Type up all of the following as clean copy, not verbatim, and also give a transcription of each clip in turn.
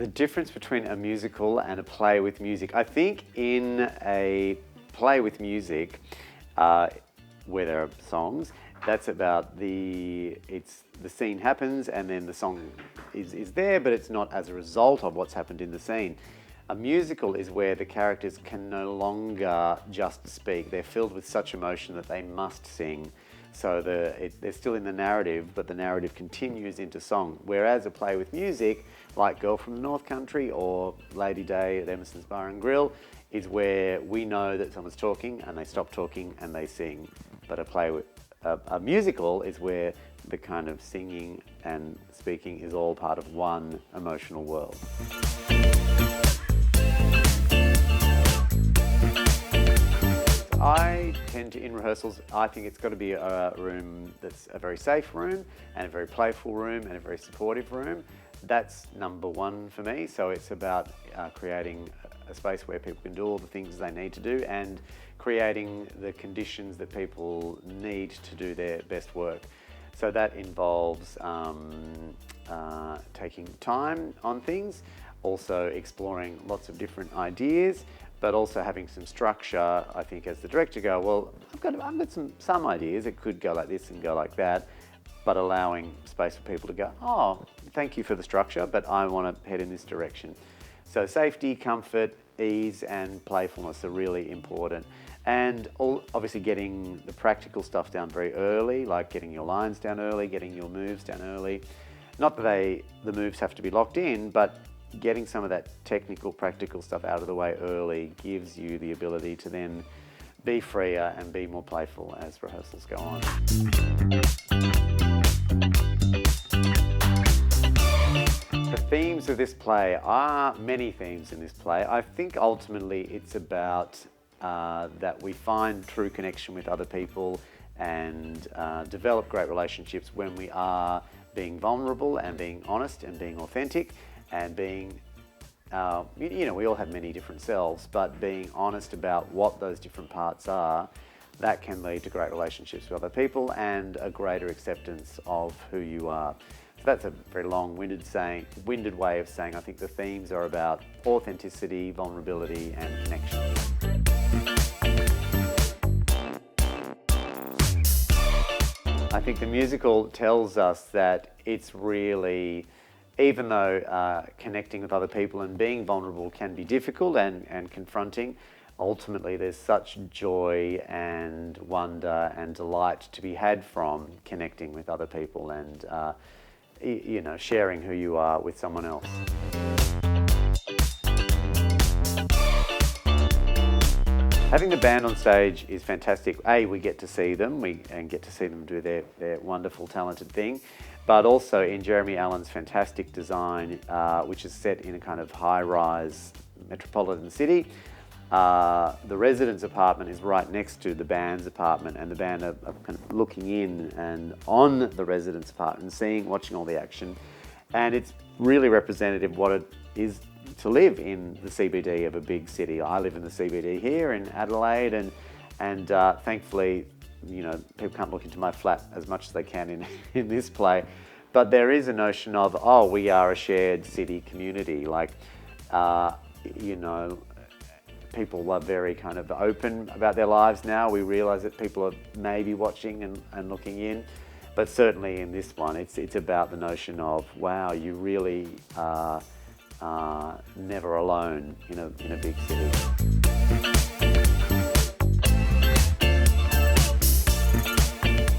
The difference between a musical and a play with music. I think in a play with music, where there are songs, that's about the scene happens and then the song is there, but it's not as a result of what's happened in the scene. A musical is where the characters can no longer just speak. They're filled with such emotion that they must sing. So they're still in the narrative, but the narrative continues into song. Whereas a play with music, like Girl from the North Country or Lady Day at Emerson's Bar and Grill, is where we know that someone's talking and they stop talking and they sing. But a musical is where the kind of singing and speaking is all part of one emotional world. I tend to, in rehearsals, I think it's got to be a room that's a very safe room and a very playful room and a very supportive room. That's number one for me. So it's about creating a space where people can do all the things they need to do and creating the conditions that people need to do their best work. So that involves taking time on things, also exploring lots of different ideas, but also having some structure. I think as the director go, well, I've got some ideas. It could go like this and go like that, but allowing space for people to go, oh, thank you for the structure, but I want to head in this direction. So safety, comfort, ease, and playfulness are really important. And obviously getting the practical stuff down very early, like getting your lines down early, getting your moves down early. Not that the moves have to be locked in, but getting some of that technical, practical stuff out of the way early gives you the ability to then be freer and be more playful as rehearsals go on. The themes of this play are many themes in this play. I think ultimately it's about that we find true connection with other people and develop great relationships when we are being vulnerable and being honest and being authentic and being, we all have many different selves, but being honest about what those different parts are, that can lead to great relationships with other people and a greater acceptance of who you are. So that's a very long-winded way of saying I think the themes are about authenticity, vulnerability, and connection. I think the musical tells us that it's really, even though connecting with other people and being vulnerable can be difficult and confronting, ultimately there's such joy and wonder and delight to be had from connecting with other people and sharing who you are with someone else. Having the band on stage is fantastic. We get to see them, and get to see them do their wonderful, talented thing. But also in Jeremy Allen's fantastic design, which is set in a kind of high-rise metropolitan city. The residence apartment is right next to the band's apartment, and the band are kind of looking in and on the residence apartment, watching all the action. And it's really representative of what it is to live in the CBD of a big city. I live in the CBD here in Adelaide, and thankfully, people can't look into my flat as much as they can in this play. But there is a notion of, we are a shared city community. People are very kind of open about their lives now. We realise that people are maybe watching and looking in. But certainly in this one, it's about the notion of, wow, you really are never alone in a big city.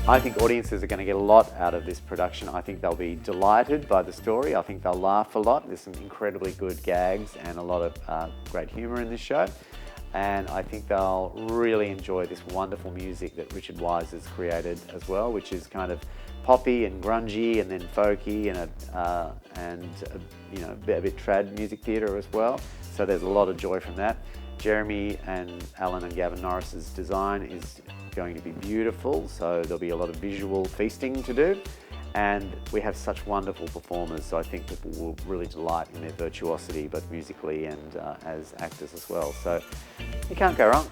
I think audiences are going to get a lot out of this production. I think they'll be delighted by the story. I think they'll laugh a lot. There's some incredibly good gags and a lot of great humour in this show. And I think they'll really enjoy this wonderful music that Richard Wise has created as well, which is kind of poppy and grungy and then folky and a bit trad music theatre as well. So there's a lot of joy from that. Jeremy and Alan and Gavin Norris's design is going to be beautiful, so there'll be a lot of visual feasting to do. And we have such wonderful performers, so I think people will really delight in their virtuosity, both musically and as actors as well. So you can't go wrong.